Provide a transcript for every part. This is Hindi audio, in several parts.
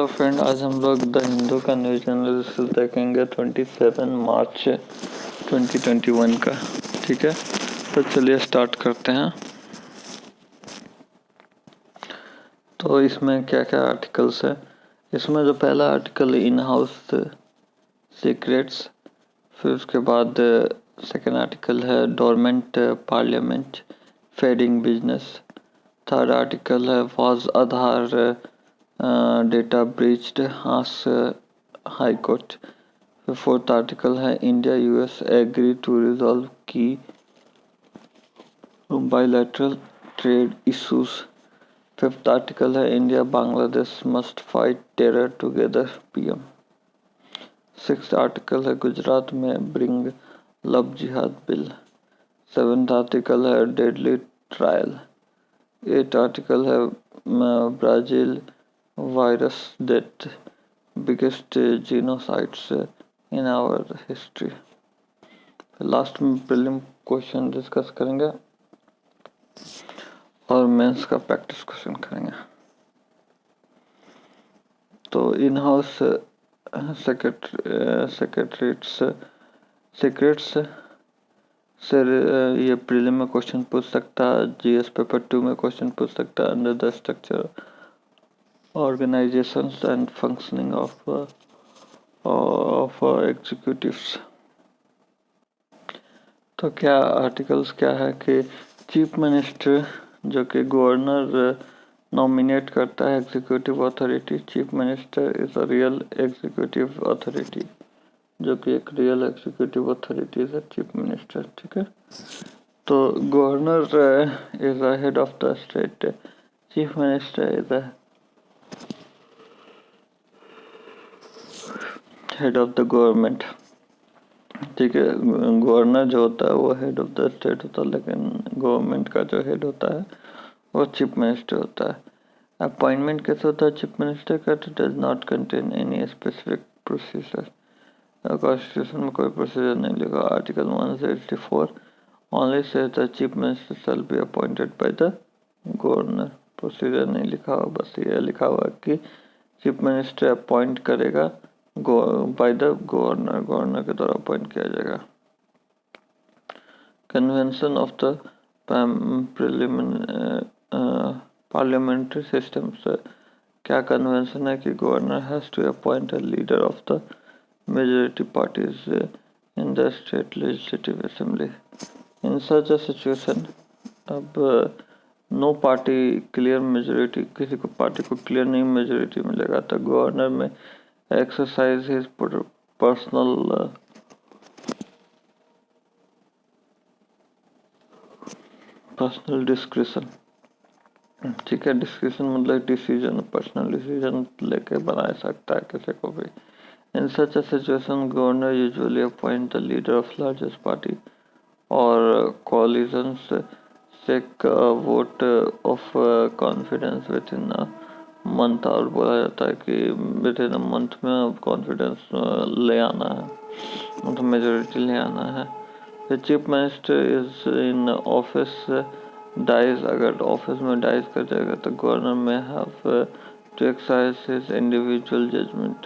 हेलो फ्रेंड, आज हम लोग द हिंदू का न्यूज़ एनालिसिस देखेंगे 27 मार्च 2021 का। ठीक है, तो चलिए स्टार्ट करते हैं। तो इसमें क्या क्या आर्टिकल्स है। इसमें जो पहला आर्टिकल इन हाउस सीक्रेट्स, फिर उसके बाद सेकेंड आर्टिकल है dormant parliament fading business. Third article है was Aadhaar data breached has high court. Fourth article है India US agree to resolve key bilateral trade issues. Fifth article है India Bangladesh must fight terror together PM. Sixth article है Gujarat may bring love jihad bill. Seventh article है डेडली ट्रायल। एट आर्टिकल है Brazil virus that biggest genocides in our history. Last में प्रीलिम क्वेश्चन डिस्कस करेंगे और मेंस का प्रैक्टिस क्वेश्चन करेंगे। तो इन हाउस सीक्रेट्स से ये प्रीलिम में क्वेश्चन पूछ सकता है, जीएस पेपर 2 में क्वेश्चन पूछ सकता है under the structure organisations and functioning of executives. तो क्या आर्टिकल्स क्या है कि चीफ मिनिस्टर जो कि गवर्नर नॉमिनेट करता है executive authority. Chief minister is a real executive authority, जो कि एक रियल एग्जीक्यूटिव अथॉरिटी है चीफ मिनिस्टर। ठीक है, तो governor is the head of the state, chief minister is the head of the government. ठीक है, गवर्नर जो होता है वो हेड ऑफ द स्टेट होता है, लेकिन गवर्नमेंट का जो हेड होता है वो चीफ मिनिस्टर होता है। अपॉइंटमेंट कैसे होता है चीफ मिनिस्टर का? It does not contain any specific procedure. Constitution में कोई प्रोसीजर नहीं लिखा। Article 164 only says the chief minister shall be appointed by the governor. Procedure नहीं लिखा हुआ, बस ये लिखा हुआ कि चीफ मिनिस्टर अपॉइंट करेगा बाय द गवर्नर, गवर्नर के द्वारा अपॉइंट किया जाएगा। Convention of the parliamentary system से क्या कन्वेंशन है कि governor has to appoint a leader of the majority parties in the state legislative assembly. In such a situation, अब नो पार्टी क्लियर मेजोरिटी, किसी को पार्टी को क्लियर नहीं मेजोरिटी मिलेगा तो गवर्नर में एक्सरसाइज हिज पर्सनल डिस्क्रिशन। ठीक है, डिस्क्रिशन मतलब डिसीजन, पर्सनल डिसीजन लेके बना सकता है किसी को भी। In such a situation governor usually appoint the leader of largest party और coalitions seek vote of confidence within a month. और बोला जाता है कि विद इन अ मंथ में कॉन्फिडेंस ले आना है, मतलब मेजोरिटी ले आना है। The chief minister is in office dies, अगर ऑफिस में डाइज कर जाएगा तो governor may have to exercise his individual judgment.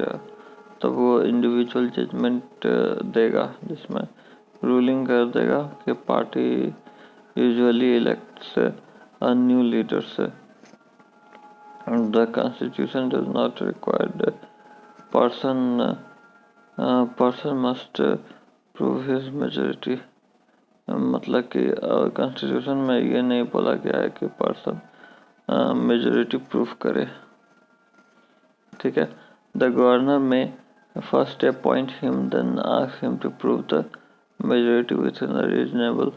तो वो इंडिविजुअल जजमेंट देगा, जिसमें रूलिंग कर देगा कि party usually elects a new leaders. The constitution does not required person must prove his majority. मतलब कि कॉन्स्टिट्यूशन में ये नहीं बोला गया है कि पर्सन मेजोरिटी प्रूफ करे। ठीक है, the governor may first appoint him then ask him to prove the majority within a reasonable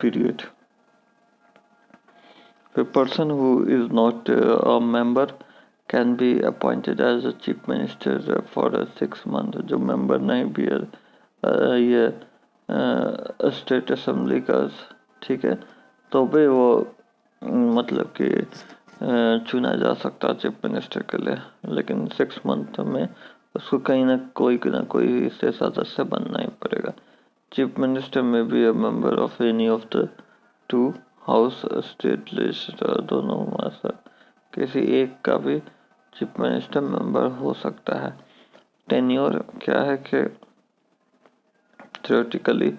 period. A person who is not a member can be appointed as a chief minister for 6 months। जो member नहीं भी है ये स्टेट असेंबली का, ठीक है, तो भी वो मतलब कि चुना जा सकता है चीफ मिनिस्टर के लिए, लेकिन 6 मंथ में उसको कहीं ना कोई से सदस्य बनना ही पड़ेगा। चीफ मिनिस्टर में be a member of any of the 2 house state legislature दोनों में से किसी एक का भी चीफ मिनिस्टर मेंबर हो सकता है। टेन्योर क्या है कि theoretically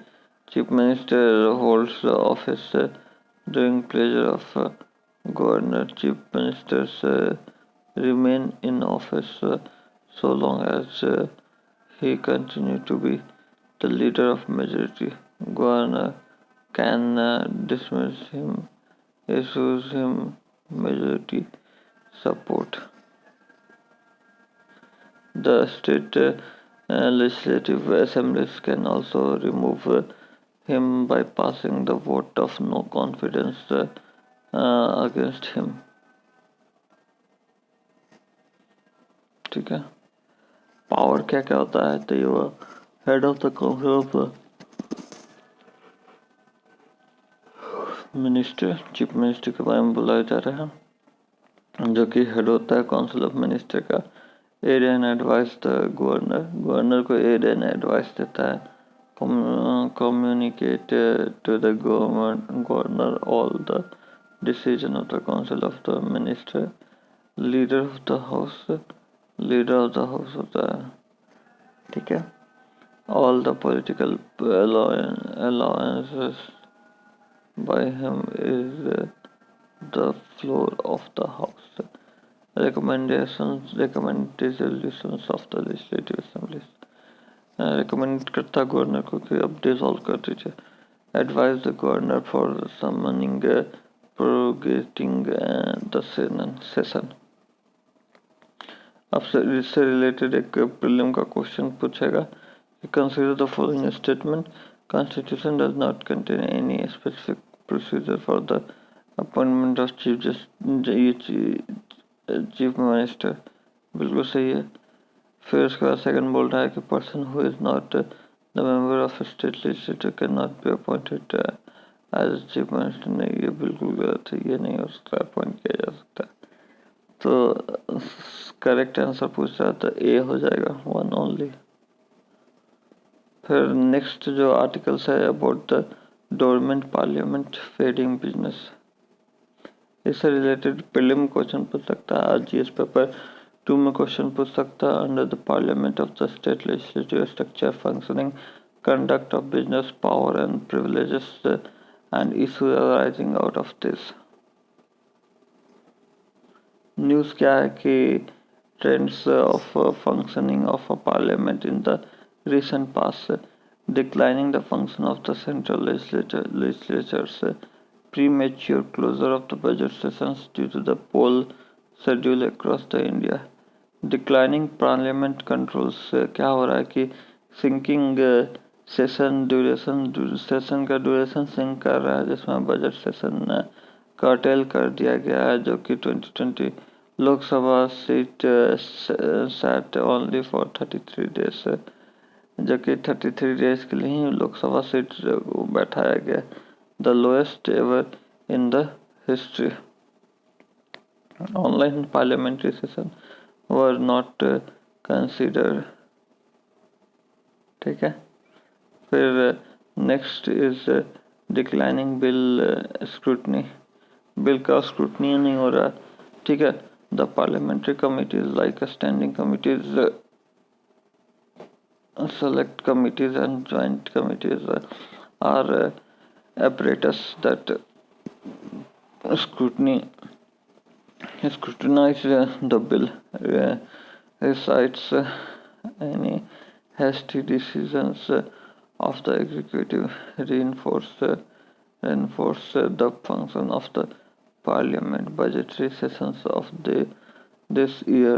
chief minister holds the office during pleasure of governor. Chief ministers remain in office so long as he continue to be the leader of majority. Governor can dismiss him, issues him majority support. The state legislative assemblies can also remove him by passing the vote of no confidence against him. ठीक है, पावर क्या क्या होता है, तो ये head of the council of the minister, chief minister के बारे में बुलाया जा रहा है, जो कि हेड होता है काउंसिल ऑफ मिनिस्टर का। Aid and advise the governor, governor को एड एंड एडवाइस देता है। Communicate to the governor all the decision of the council of the minister. Leader of the house, leader of the house होता है, ठीक है। All the political allowances by him is the floor of the house. Recommend resolutions of the legislative assemblies. Recommend करता है गवर्नर को कि अब डिसॉल्व कर दीजिए। Advise the governor for summoning proroguing the session. अब से इससे रिलेटेड एक प्रीलिम का क्वेश्चन पूछेगा कि consider the following statement, constitution does not contain any specific procedure for the appointment of chief minister. बिल्कुल सही है। फिर उसके बाद सेकंड बोल रहा है कि person who is not the member of state legislature can not be appointed as chief minister. नहीं, ये बिल्कुल गलत है, ये नहीं हो सकता, अपॉइंट किया जा सकता। तो करेक्ट आंसर पूछ रहा था, ए हो जाएगा, वन ओनली। फिर नेक्स्ट जो आर्टिकल्स है about the dormant parliament fading business, इससे रिलेटेड प्रीलिम क्वेश्चन पूछ सकता है। आज जीएस पेपर 2 में क्वेश्चन पूछ सकता है। Under the parliament of the state legislative structure functioning, conduct of business, power and privileges and issues arising out of this. News क्या है कि trends of functioning of a parliament in the recent past, declining the function of the central legislatures, premature closure of the budget sessions due to the poll schedule across the India, declining parliament controls। क्या हो रहा है कि सिंकिंग सेशन का ड्यूरेशन सिंक कर रहा है, जिसमें बजट सेशन कर्टेल कर दिया गया है, जो कि 2020 Lok Sabha seat set only for 33 days, जो कि 33 डेज के लिए ही लोकसभा सीट बैठाया गया, the lowest ever in the history. Online parliamentary session were not considered, ठीक है। फिर next is declining bill scrutiny, bill का स्क्रूटनी नहीं हो रहा, ठीक है। The parliamentary committees like standing committees, select committees and joint committees are apparatus that scrutinize the bill, recites any hasty decisions of the executive, reinforce the function of the parliament. Budgetary sessions of this year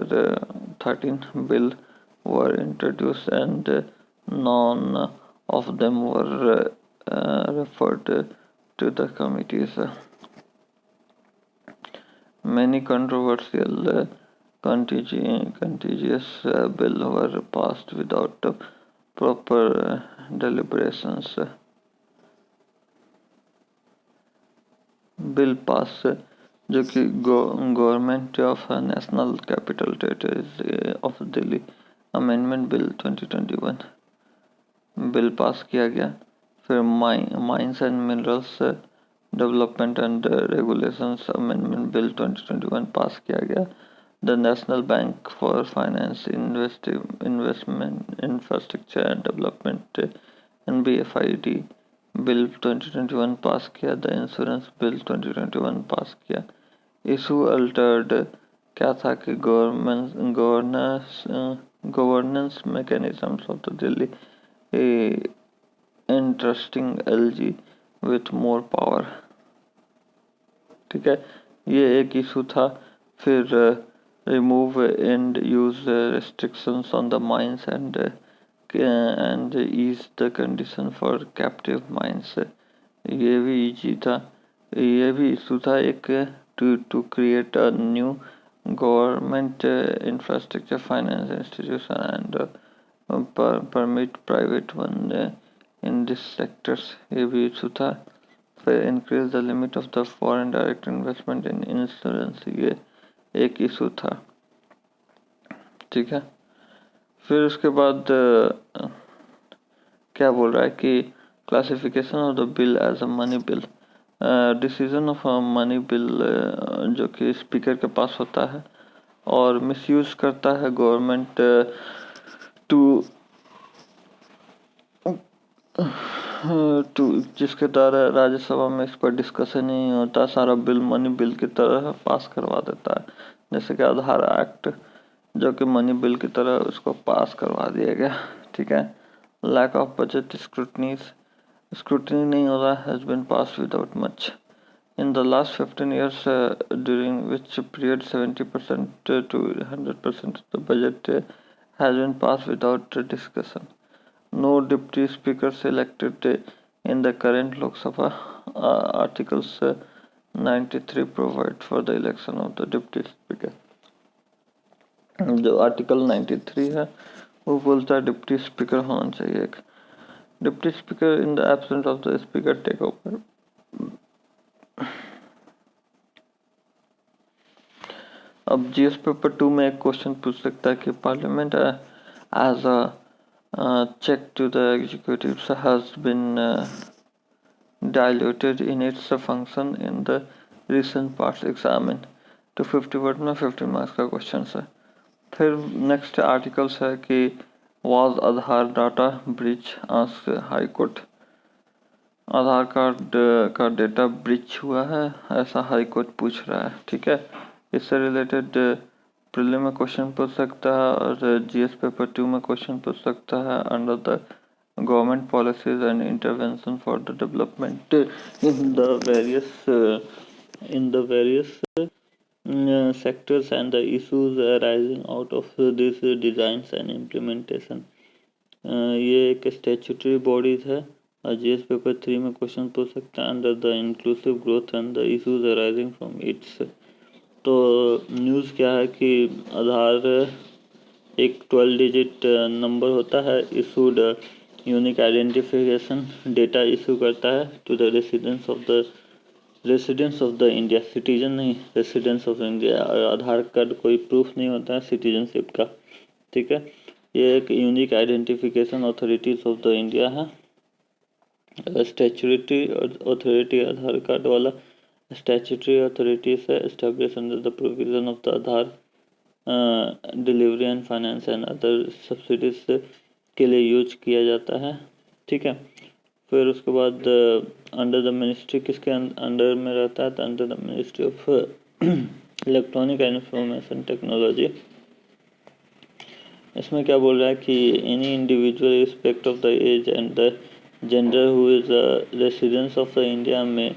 13 bill were introduced and none of them were referred to the committees. Many controversial contiguous bills were passed without proper deliberations. Bill pass जो कि government of national capital territories of Delhi amendment bill 2021 bill pass किया गया। फिर mines and minerals development and regulations amendment bill 2021 पास किया गया। The national bank for finance investment infrastructure and development NBFID bill 2021 पास किया। द इंश्योरेंस बिल 2021 पास किया। इशू अल्टर्ड क्या था कि governance mechanisms of the Delhi interesting LG with more power. ठीक है, ये एक इशू था। फिर remove and use restrictions on the mines and ease the condition for captive mines। ये भी इजी था। ये भी इशू था एक, to create a new government infrastructure finance institution and permit private one in this sectors। ये भी इशू था। फिर increase the limit of the foreign direct investment in insurance, ये एक इशू था। ठीक है, फिर उसके बाद क्या बोल रहा है कि classification of the bill as a money bill. Decision of money bill जो कि स्पीकर के पास होता है और मिसयूज करता है गवर्नमेंट टू जिसके द्वारा राज्यसभा में इस पर डिस्कशन नहीं होता, सारा बिल मनी बिल की तरह पास करवा देता है। जैसे कि आधार एक्ट जो कि मनी बिल की तरह उसको पास करवा दिया गया। ठीक है, लैक ऑफ बजट स्क्रूटनी नहीं हो रहा, has been pass without much in the last 15 years, during which period 70% to 100% of the budget has been passed without discussion. No deputy speakers elected in the current Lok Sabha। Articles 93 provide for the election of the deputy speaker। जो आर्टिकल 93 है वो बोलता है डिप्टी स्पीकर होना चाहिए एक। Deputy speaker in the absence of the speaker take over. अब GS पेपर 2 में एक क्वेश्चन पूछ सकता है कि parliament as a check to the executives has been diluted in its function in the recent past examined। तो 50 वर्ड में 50 मार्क्स का क्वेश्चन है। फिर नेक्स्ट आर्टिकल्स है कि was Aadhaar data breach ask high court. Aadhaar card का डेटा ब्रीच हुआ है ऐसा हाई कोर्ट पूछ रहा है। ठीक है, इससे रिलेटेड प्रीलिम में क्वेश्चन पूछ सकता है और GS पेपर 2 में क्वेश्चन पूछ सकता है under the government policies and intervention for the development in the various sectors and the issues arising out of these designs and implementation। ये एक स्टैट्यूटरी बॉडीज है और GS पेपर 3 में क्वेश्चन पूछ सकता है under the inclusive growth and the issues arising from its. तो न्यूज़ क्या है कि आधार एक 12 डिजिट नंबर होता है, issued unique identification data issue करता है to the residence of the India. Citizen नहीं, residence of India. Aadhaar card कोई प्रूफ नहीं होता है सिटीजनशिप का। ठीक है, ये एक unique identification authorities of the India है। स्टैच्यूटरी अथॉरिटी आधार कार्ड वाला स्टैच्यूटरी अथॉरिटीज है establish under the provision of the Aadhaar delivery and finance and other subsidies के लिए यूज किया जाता है। ठीक है, फिर उसके बाद अंडर द मिनिस्ट्री किसके अंडर में रहता है, तो under the ministry of electronic and information technology. इसमें क्या बोल रहा है कि any individual respect of the age and the gender who is a residence of the India में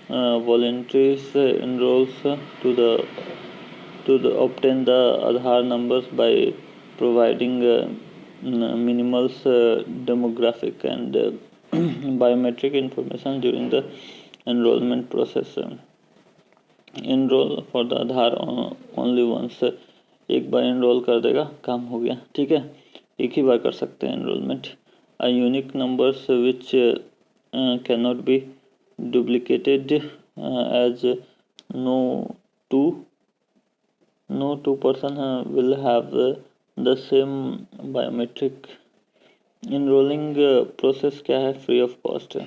voluntaries enrolls to obtain the Aadhaar numbers by providing minimal demographic and biometric information during the enrollment process। enroll for the Aadhaar only once। एक बार एनरोल कर देगा काम हो गया। ठीक है, एक ही बार कर सकते हैं enrolment. a unique numbers which cannot be duplicated as no two person will have the same biometric। enrolling process क्या है, फ्री ऑफ कॉस्ट है।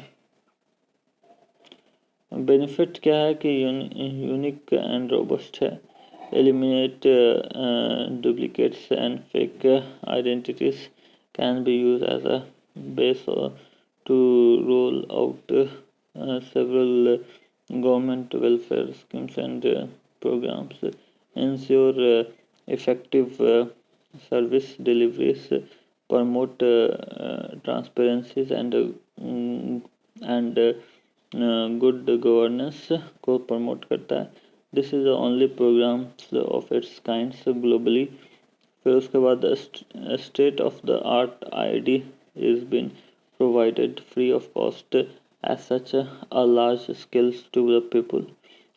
बेनिफिट क्या है कि यूनिक एंड रोबस्ट है, eliminate duplicates and fake identities, can be used as a base to roll out several government welfare schemes and programs, ensure effective service deliveries, promote transparencies and good governance को promote करता है. This is the only program of its kind globally. फिर उसके बाद state of the art ID is been provided free of cost as such a large scales to the people.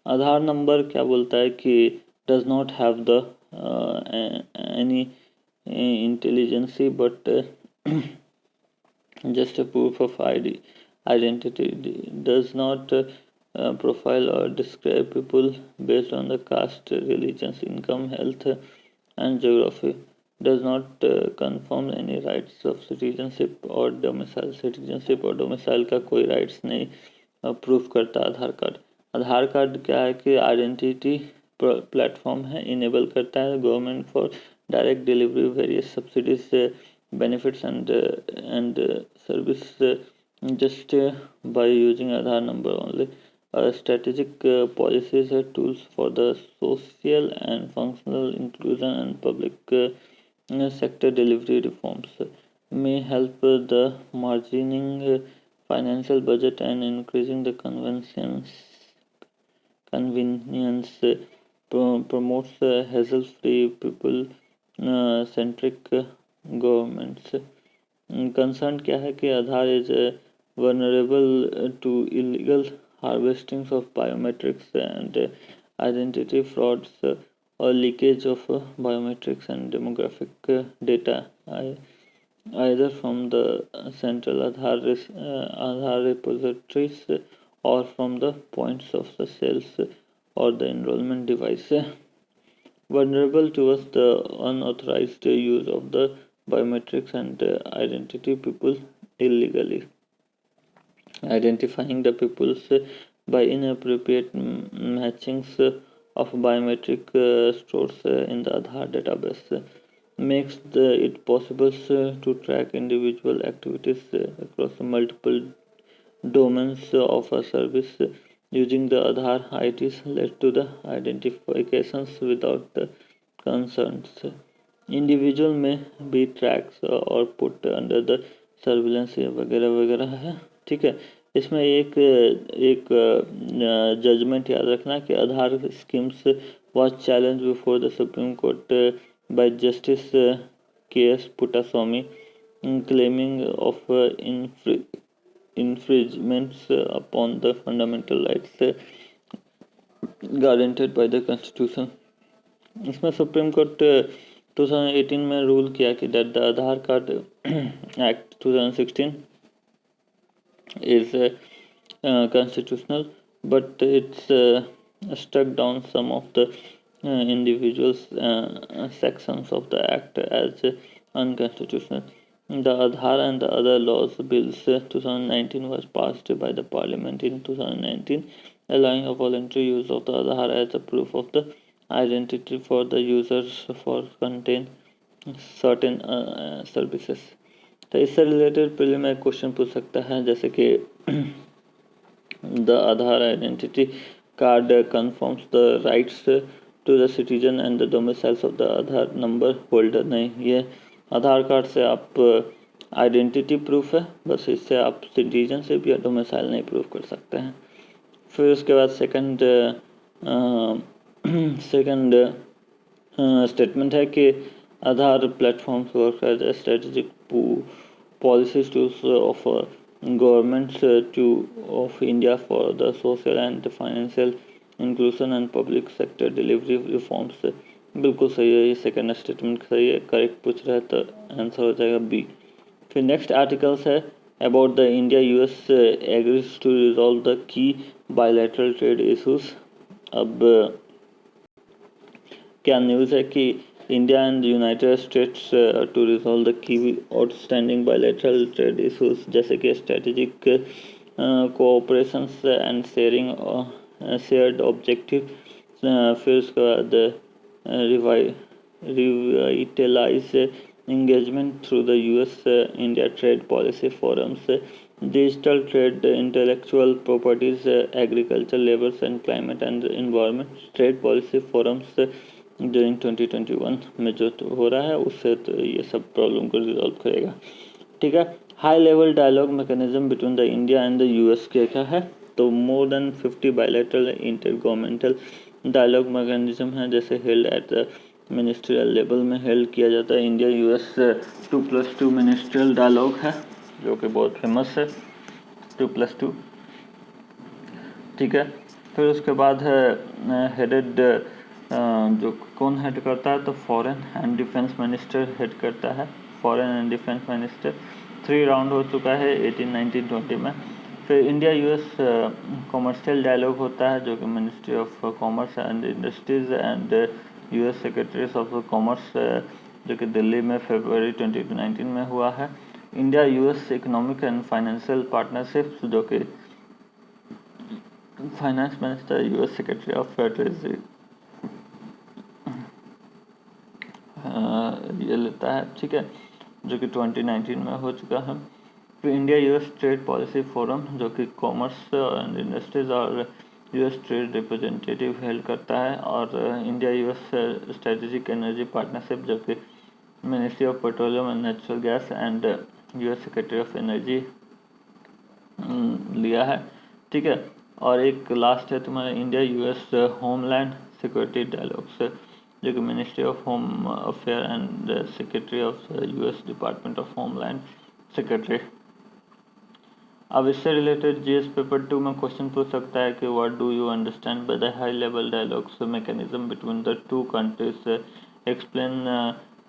Aadhaar number क्या बोलता है कि does not have the any intelligence but just a proof of identity, does not profile or describe people based on the caste, religion, income, health and geography, does not confirm any rights of citizenship or domicile. citizenship और domicile का कोई rights नहीं proof करता आधार कार्ड. आधार कार्ड क्या है कि आइडेंटिटी प्लेटफॉर्म है, इनेबल करता है government for direct delivery various subsidies benefits and service just by using Aadhaar number only. Strategic policies are tools for the social and functional inclusion and public sector delivery reforms may help the margining financial budget and increasing the convenience promotes hassle-free people centric governments. Concern क्या है कि आधार is vulnerable to illegal harvesting of biometrics and identity frauds or leakage of biometrics and demographic data either from the central Aadhaar repositories or from the points of the sales or the enrollment device. Vulnerable towards the unauthorized use of the biometrics and identity people illegally. Identifying the peoples by inappropriate matchings of biometric stores in the Aadhaar database makes it possible to track individual activities across multiple domains of a service. Using the Aadhaar IDs led to the identifications without concerns. Individual may be tracked or put under the surveillance वगैरह वगैरह है. ठीक है, इसमें एक जजमेंट याद रखना कि Aadhaar schemes was challenge before the supreme court by justice K S Puttaswamy claiming of infringements upon the fundamental rights guaranteed by the constitution. इसमें सुप्रीम कोर्ट 2018 में रूल किया कि that the Aadhaar card act 2016 is constitutional, but it's struck down some of the individual sections of the act as unconstitutional. The Aadhaar and the other laws bills 2019 was passed by the parliament in 2019, allowing a voluntary use of the Aadhaar as a proof of the identity for the users for contain certain services. तो इससे रिलेटेड पहले मैं क्वेश्चन पूछ सकता है जैसे कि the Aadhaar identity card confirms the rights to the citizen and the domiciles of the Aadhaar number holder. नहीं, ये आधार कार्ड से आप आइडेंटिटी प्रूफ है, बस इससे आप सिटीजनशिप या डोमिसाइल नहीं प्रूफ कर सकते हैं. फिर उसके बाद सेकंड स्टेटमेंट है कि Aadhaar platforms work as a strategic policies tools of governments of India for the social and financial inclusion and public sector delivery reforms. बिल्कुल सही है, ये सेकंड स्टेटमेंट सही है, करेक्ट पूछ रहा है तो आंसर हो जाएगा बी. फिर नेक्स्ट आर्टिकल्स है about the India US agrees to resolve the key bilateral trade issues. अब क्या न्यूज़ है कि India and the United States to resolve the key outstanding bilateral trade issues जैसे कि strategic cooperations and sharing shared objective. फिर उसके बाद revitalise engagement through the US-India trade policy forums, digital trade, intellectual properties, agriculture, labor and climate and environment trade policy forums during 2021 में जो हो रहा है उससे तो ये सब प्रॉब्लम को रिजॉल्व करेगा। ठीक है। High level dialogue mechanism between the India and the US के क्या है, तो more than 50 bilateral inter governmental dialogue mechanism है, जैसे held at the ministerial level में हेल्ड किया जाता है। इंडिया यूएस 2+2 मिनिस्ट्रियल डायलॉग है जो कि बहुत फेमस है, 2+2। ठीक है। फिर उसके बाद है हेडेड, जो कौन हेड करता है, तो foreign and defence minister head करता है, foreign and defence minister. 3 round हो चुका है 18, 19, 20 में। फिर इंडिया यूएस कॉमर्शियल डायलॉग होता है जो कि ministry of commerce and industries and US secretaries of commerce जो कि दिल्ली में फरवरी 2019 में हुआ है। India US economic and financial partnership जो कि finance minister US secretary of treasury ये लेता है। ठीक है, जो कि 2019 में हो चुका है। फिर India US trade policy forum जो कि कॉमर्स एंड इंडस्ट्रीज और यूएस ट्रेड रिप्रेजेंटेटिव हेल्ड करता है। और India US strategic energy partnership जो कि ministry of petroleum and natural gas and US secretary of energy लिया है। ठीक है। और एक लास्ट है तुम्हारा India US homeland security dialogues जो कि ministry of home affair and secretary of US department of homeland secretary. अब इससे रिलेटेड जीएस पेपर 2 में क्वेश्चन पूछ सकता है कि what do you understand by the high level dialogues mechanism between the two countries, explain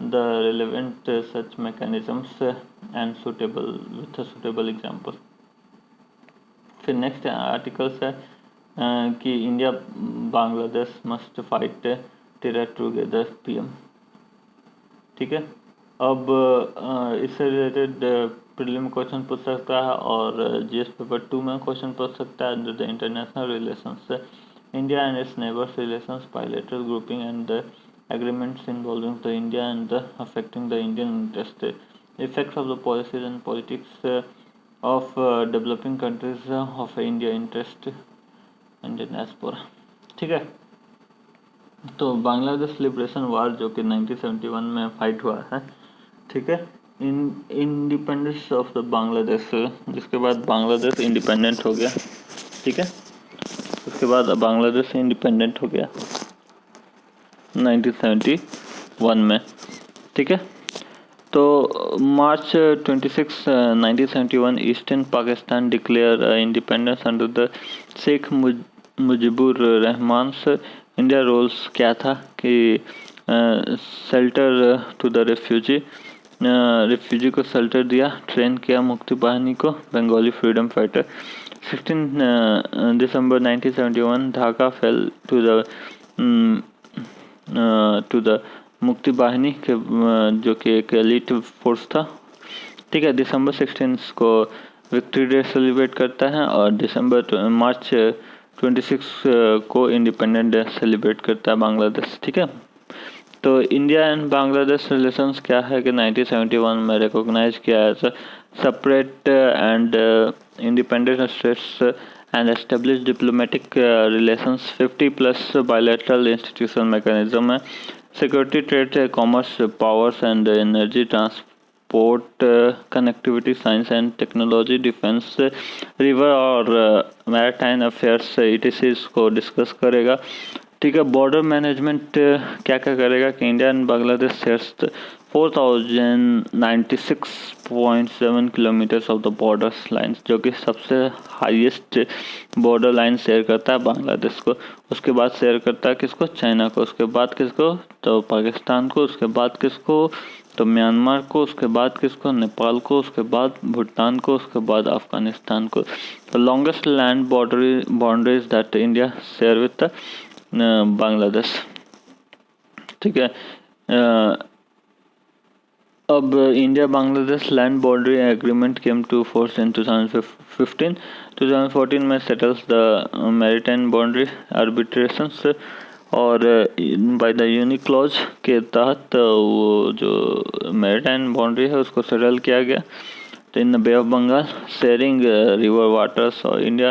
the relevant such mechanisms and suitable with a suitable example. फिर नेक्स्ट आर्टिकल्स है कि India Bangladesh must fight terror together PM. ठीक है। अब इससे रिलेटेड प्रीलिम क्वेश्चन पूछ सकता है और जीएस पेपर 2 में क्वेश्चन पूछ सकता है under the international relations India and it's neighbours relations bilateral grouping and the agreements involving the India and the affecting the Indian interest, effects of the policies and politics of developing countries of India interest and diaspora। ठीक है। तो बांग्लादेश लिबरेशन वार जो कि 1971 में फाइट हुआ है। ठीक है। इंडिपेंडेंस ऑफ द बांग्लादेश, जिसके बाद बांग्लादेश इंडिपेंडेंट हो गया। ठीक है। उसके बाद बांग्लादेश इंडिपेंडेंट हो गया 1971 में। ठीक है। तो March 26, 1971 eastern Pakistan declare independence under the Sheikh Mujibur Rahman. India roles क्या था कि शेल्टर टू द रिफ्यूजी को शेल्टर दिया, ट्रेन किया मुक्ति बाहिनी को, Bengali freedom fighter. 16 December 1971 Dhaka fell to the Mukti Bahini के जो कि एक एलिट फोर्स था। ठीक है। दिसंबर 16 को विक्ट्री डे सेलिब्रेट करता है और मार्च 26 को इंडिपेंडेंट डे सेलिब्रेट करता है बांग्लादेश। ठीक है। तो इंडिया एंड बांग्लादेश रिलेशंस क्या है कि 1971 में रिकॉग्नाइज किया है separate and independent states and establish diplomatic relations। 50+ bilateral institutional mechanism है, security, trade, commerce, powers and energy, transport, connectivity, science and technology, defense, river और maritime affairs etc इसको डिस्कस करेगा। ठीक है। बॉर्डर मैनेजमेंट क्या क्या करेगा कि India and Bangladesh shares 4096.7 kilometres of the border lines, जो कि सबसे हाईएस्ट बॉर्डर लाइन शेयर करता है बांग्लादेश को। उसके बाद शेयर करता है किसको, चाइना को। उसके बाद किसको, तो पाकिस्तान को। उसके बाद किसको, तो म्यांमार को। उसके बाद किसको, नेपाल को। उसके बाद भूटान को। उसके बाद अफगानिस्तान को। तो longest land boundaries that India share with Bangladesh. ठीक है। अब India Bangladesh land boundary agreement came to force in 2015. 2014 में settles the maritime boundary arbitrations, और बाय द यूनिक क्लॉज के तहत वो जो मैरिटाइम बाउंड्री है उसको सेटल किया गया. तो in the bay of Bengal sharing river waters, और India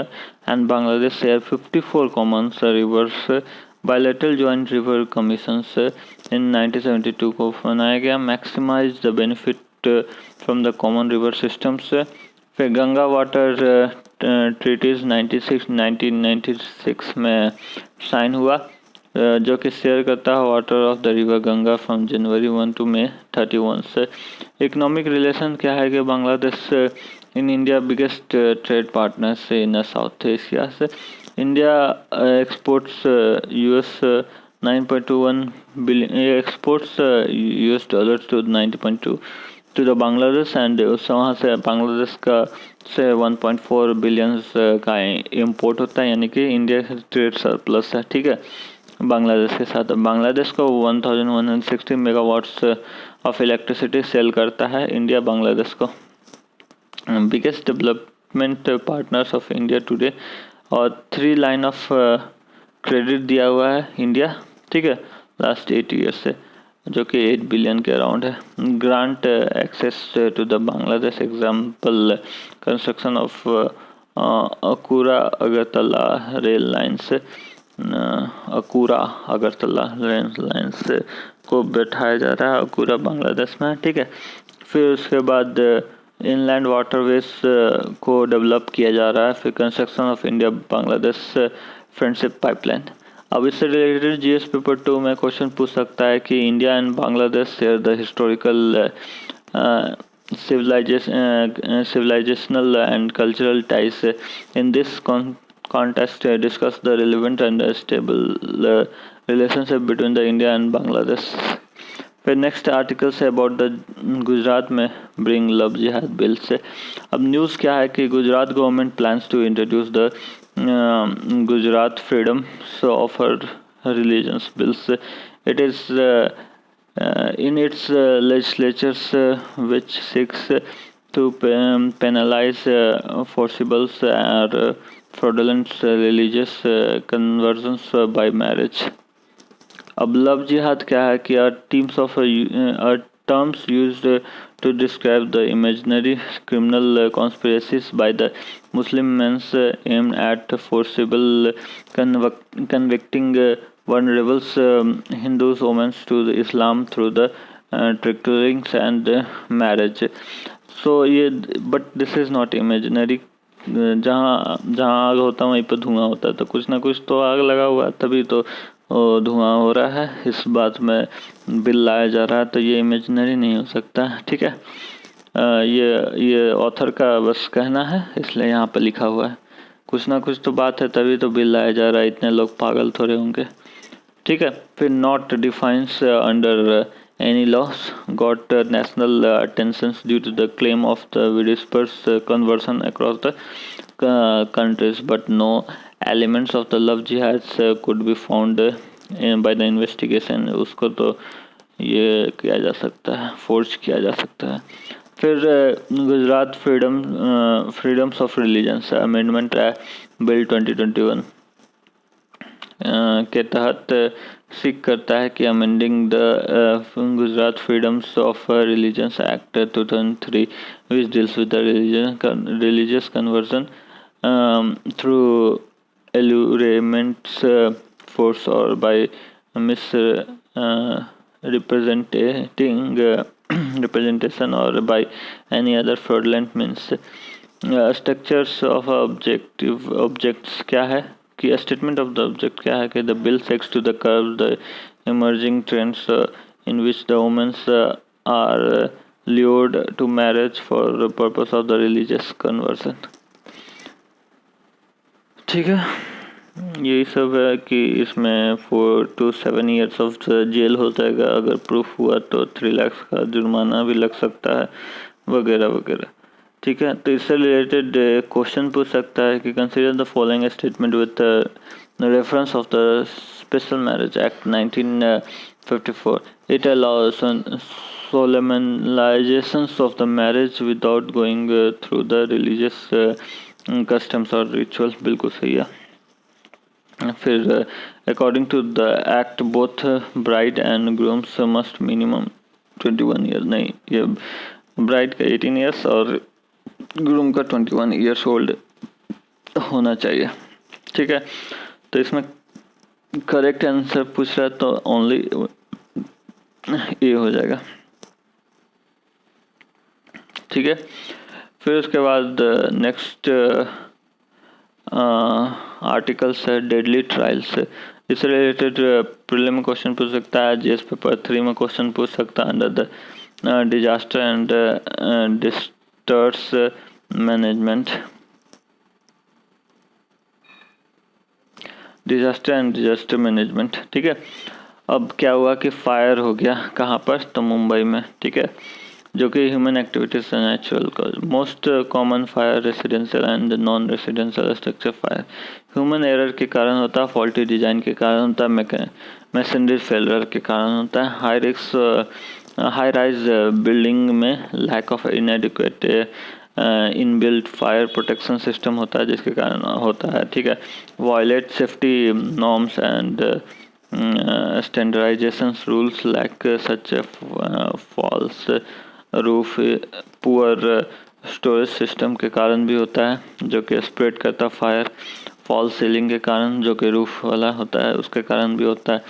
and Bangladesh share 54 common rivers. Bilateral joint river commissions in 1972 को बनाया गया. Maximise the benefit from the common river systems. फिर गंगा वाटर ट्रीटीज 1996 में साइन हुआ, जो कि शेयर करता है water of the river Ganga from January 1 to May 31 से. इकोनॉमिक रिलेशन क्या है कि Bangladesh in India biggest trade partners in south Asia से. India exports US 9.21 billion exports US dollars to 90.2 to the Bangladesh, and वहाँ से बांग्लादेश का से 1.4 बिलियन का इम्पोर्ट होता है, यानी कि इंडिया ट्रेड सरप्लस है. ठीक है, बांग्लादेश के साथ. बांग्लादेश को 1160 मेगावाट्स ऑफ इलेक्ट्रिसिटी सेल करता है इंडिया बांग्लादेश को. Biggest development partners of India today, और 3 लाइन ऑफ क्रेडिट दिया हुआ है इंडिया. ठीक है, लास्ट 8 ईयर से, जो कि 8 बिलियन के अराउंड है. Grant access to the Bangladesh, example construction of Akhaura Agartala rail lines. Akhaura Agartala rail lines को बैठाया जा रहा है अकूरा बांग्लादेश में. ठीक है, फिर उसके बाद इनलैंड वाटरवेज को डेवलप किया जा रहा है. फिर construction of India Bangladesh friendship pipeline. अब इससे रिलेटेड GS पेपर 2 में क्वेश्चन पूछ सकता है कि India and Bangladesh share the historical civilizational and cultural ties. In this context, discuss the relevant and stable relationship between the India and Bangladesh. फिर next article say about the Gujarat may bring love jihad bill से. अब न्यूज़ क्या है कि Gujarat government plans to introduce the Gujarat freedoms of religions bills. It is in its legislatures which seeks to penalize forcible or fraudulent religious conversions by marriage. अब लव जिहाद क्या है कि are terms used to describe the imaginary criminal conspiracies by the Muslim men aimed at forcible convicting vulnerable Hindus women to the Islam through the trickerings and marriage. So ये but this is not imaginary. जहाँ जहाँ आग होता है वहीं पर धुआं होता है, तो कुछ ना कुछ तो आग लगा हुआ है, तभी तो धुआं हो रहा है. इस बात में बिल लाया जा रहा है, तो ये इमेजिनरी नहीं हो सकता. ठीक है, ये ऑथर का बस कहना है, इसलिए यहाँ पर लिखा हुआ है. कुछ ना कुछ तो बात है, तभी तो बिल लाया जा रहा है. इतने लोग पागल थोड़े होंगे. ठीक है, फिर not defines under any laws got national attention due to the claim of the dispersed conversion across the countries, but no elements of the love jihads could be found by the investigation. उसको तो ये किया जा सकता है, फोर्ज किया जा सकता है. फिर Gujarat freedoms of religions amendment bill 2021 के तहत सीख करता है कि amending the Gujarat freedoms of religions act 2003 which deals with the religious conversion through allurements, force or by representation or by any other fraudulent means. Structures of objects क्या है कि statement of the object क्या है कि the bill seeks to the curb the emerging trends in which the women are lured to marriage for the purpose of the religious conversion. ठीक है, यही सब है कि इसमें 4 to 7 years ऑफ जेल हो जाएगा. अगर प्रूफ हुआ तो 3 लाख का जुर्माना भी लग सकता है, वगैरह वगैरह. ठीक है, तो इससे रिलेटेड क्वेश्चन पूछ सकता है कि consider the following statement with reference of the special marriage act 1954. It allow us solemnizations of the marriage without going through the religious customs or rituals, बिल्कुल सही है। फिर according to the act both bride and grooms must minimum 21 years, नहीं ये bride का 18 years और groom का 21 years old होना चाहिए, ठीक है। तो इसमें करेक्ट आंसर पूछ रहा है तो ओनली ए हो जाएगा, ठीक है। फिर उसके बाद नेक्स्ट आर्टिकल्स है डेडली ट्रायल्स। इससे रिलेटेड प्रीलिम में क्वेश्चन पूछ सकता है, जीएस पेपर 3 में क्वेश्चन पूछ सकता है under the disaster and disaster management, disaster and disaster management, ठीक है। अब क्या हुआ कि फायर हो गया कहाँ पर, तो मुंबई में, ठीक है, जो कि ह्यूमन एक्टिविटीज से natural cause. Most common fire residential and non residential structure fire human error के कारण होता है, फॉल्टी डिजाइन के कारण होता है, मैसनरी फेलर के कारण होता है, high risk high rise building में lack of inadequate inbuilt fire protection system होता है जिसके कारण होता है, ठीक है। Violate safety norms and standardisation rules like such false roof, poor storage system के कारण भी होता है जो कि स्प्रेड करता फायर, फॉल सीलिंग के कारण जो कि रूफ वाला होता है उसके कारण भी होता है,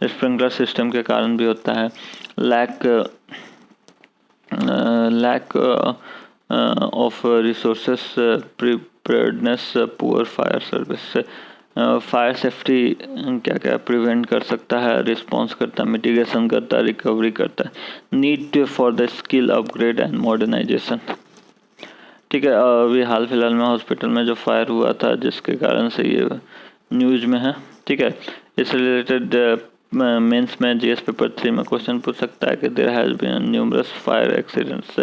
स्प्रिंकलर सिस्टम के कारण भी होता है, lack of resources preparedness, poor fire service. Fire safety क्या क्या प्रिवेंट कर सकता है, रिस्पॉन्स करता है, मिटिगेशन करता है, रिकवरी करता है, need for the skill upgrade and modernisation, ठीक है। अभी हाल फिलहाल में हॉस्पिटल में जो फायर हुआ था जिसके कारण से ये न्यूज में है, ठीक है। इससे रिलेटेड मेंस में जीएस पेपर 3 में क्वेश्चन पूछ सकता है कि there has been numerous fire accidents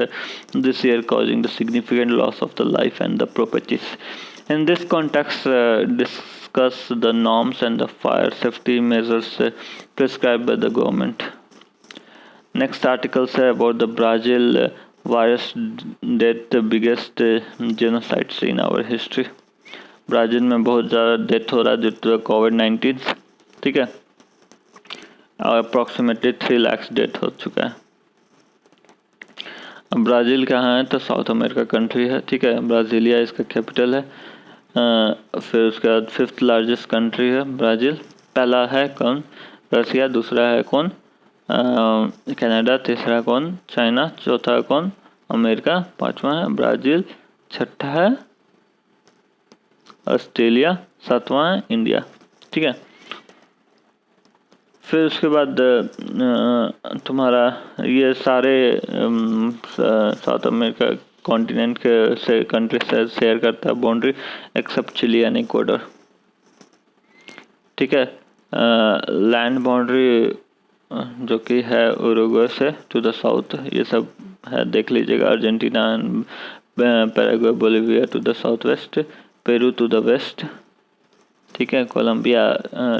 this year causing the significant loss of the life and the properties. In this context discuss the norms and the fire safety measures prescribed by the government. Next article say about the Brazil virus death, the biggest genocides in our history. Brazil में बहुत ज़्यादा डेथ हो रहा है ड्यू टू कोविड-19, ठीक है, और अप्रॉक्सीमेटली 3 लाख डेथ हो चुका है। अब ब्राज़ील कहाँ है, तो साउथ अमेरिका कंट्री है, ठीक है, ब्राज़ीलिया इसका कैपिटल है। फिर उसके बाद 5th लार्जेस्ट कंट्री है ब्राज़ील। पहला है कौन, रसिया, दूसरा है कौन, कनाडा, तीसरा कौन, चाइना, चौथा कौन, अमेरिका, पांचवा है ब्राज़ील, छठा है ऑस्ट्रेलिया, सातवां है इंडिया, ठीक है। फिर उसके बाद तुम्हारा ये सारे साउथ अमेरिका कॉन्टिनेंट के से कंट्री से शेयर करता है boundary except Chile and Ecuador, ठीक है। लैंड बाउंड्री जो कि है उरुग्वे से टू द साउथ, ये सब है, देख लीजिएगा। Argentina and Paraguay, Bolivia to the south west, Peru to the west, ठीक है, Colombia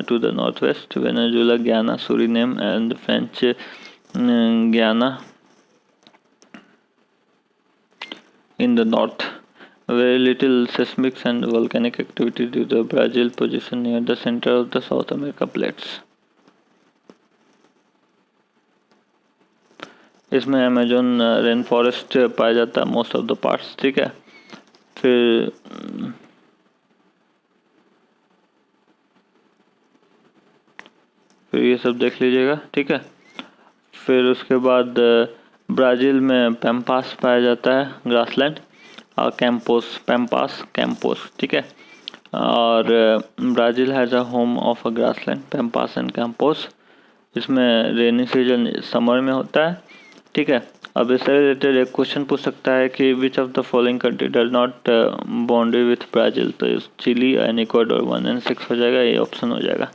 to the north west, Venezuela, Guyana, Suriname and French Guiana in the north. Very little seismic and volcanic activity due to Brazil position near the center of the South America plates. इसमें अमेजोन रेन फॉरेस्ट पाया जाता है मोस्ट ऑफ द पार्ट्स, ठीक है। फिर ये सब देख लीजिएगा, ठीक है। फिर उसके बाद ब्राज़ील में पैम्पास पाया जाता है, ग्रासलैंड, और पैम्पास कैंपोस, ठीक है। और Brazil has a home of a grassland, pampas and campos. इसमें रेनी सीजन समर में होता है, ठीक है। अब इससे रिलेटेड एक क्वेश्चन पूछ सकता है कि which of the following country does not boundary with Brazil, तो चिली एंड इक्वाडोर 1 और 6 हो जाएगा, ये ऑप्शन हो जाएगा।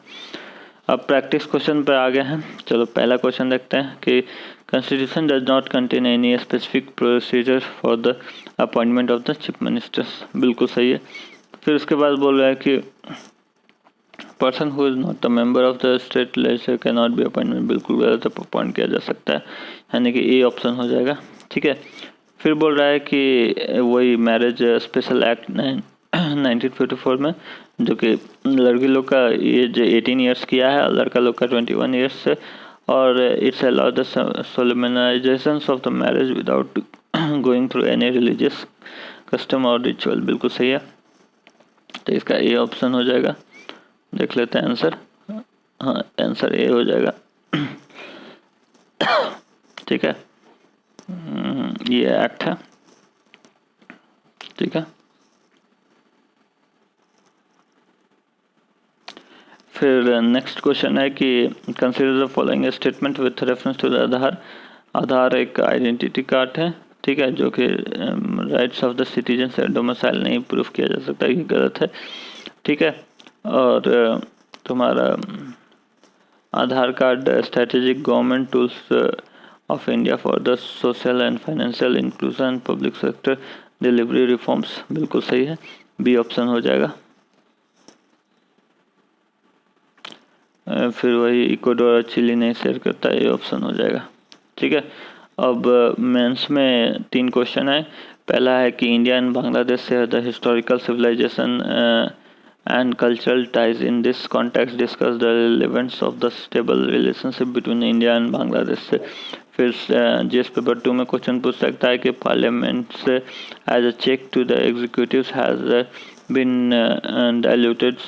अब प्रैक्टिस क्वेश्चन पर आ गए हैं, चलो पहला क्वेश्चन देखते हैं कि Constitution does not contain any specific procedure for the appointment of the chief ministers, बिल्कुल सही है। फिर उसके बाद बोल रहा है कि person who is not a member of the state legislature can not B appointment, बिल्कुल गलत, अपॉइंट किया जा सकता है, यानी कि ए ऑप्शन हो जाएगा। ठीक है, फिर बोल रहा है कि वही मैरिज स्पेशल एक्ट 1954 में, जो कि लड़की लोग का एज 18 ईयर्स किया है और लड़का लोग का 21 ईयर्स से, और it's allow the solemnisation of the marriage without going through any religious custom और रिचुअल, बिल्कुल सही है। तो इसका ए ऑप्शन हो जाएगा। देख लेते हैं आंसर, हाँ आंसर ए हो जाएगा। ठीक है, ये एक्ट है। ठीक है, फिर नेक्स्ट क्वेश्चन है कि consider the following statement with reference to the Aadhaar. Aadhaar एक आइडेंटिटी कार्ड है, ठीक है, जो कि राइट्स ऑफ द सिटीजन से डोमिसाइल नहीं प्रूफ किया जा सकता, ये गलत है। ठीक है, और तुम्हारा Aadhaar card strategic government tools of India for the social and financial inclusion public sector delivery reforms, बिल्कुल सही है, बी ऑप्शन हो जाएगा। फिर वही इक्वाडोर और चिली नहीं शेयर करता, ये ऑप्शन हो जाएगा। ठीक है, अब मेंस में 3 क्वेश्चन है। पहला है कि इंडिया एंड बांग्लादेश से the historical civilisation and cultural ties in this context discuss the relevance of the stable relationship between India and Bangladesh से। फिर जीएस पेपर 2 में क्वेश्चन पूछ सकता है कि पार्लियामेंट से as a check to the executive has been diluted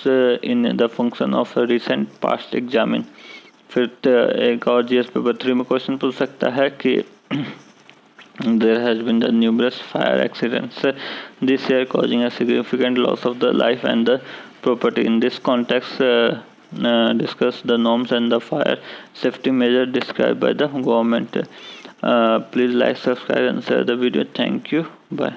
in the function of a recent past examine। फिर एक और जीएस पेपर 3 में क्वेश्चन पूछ सकता है कि there has been the numerous fire accidents this year causing a significant loss of the life and the property. In this context, discuss the norms and the fire safety measure described by the government. Please like, subscribe and share the video. Thank you. Bye.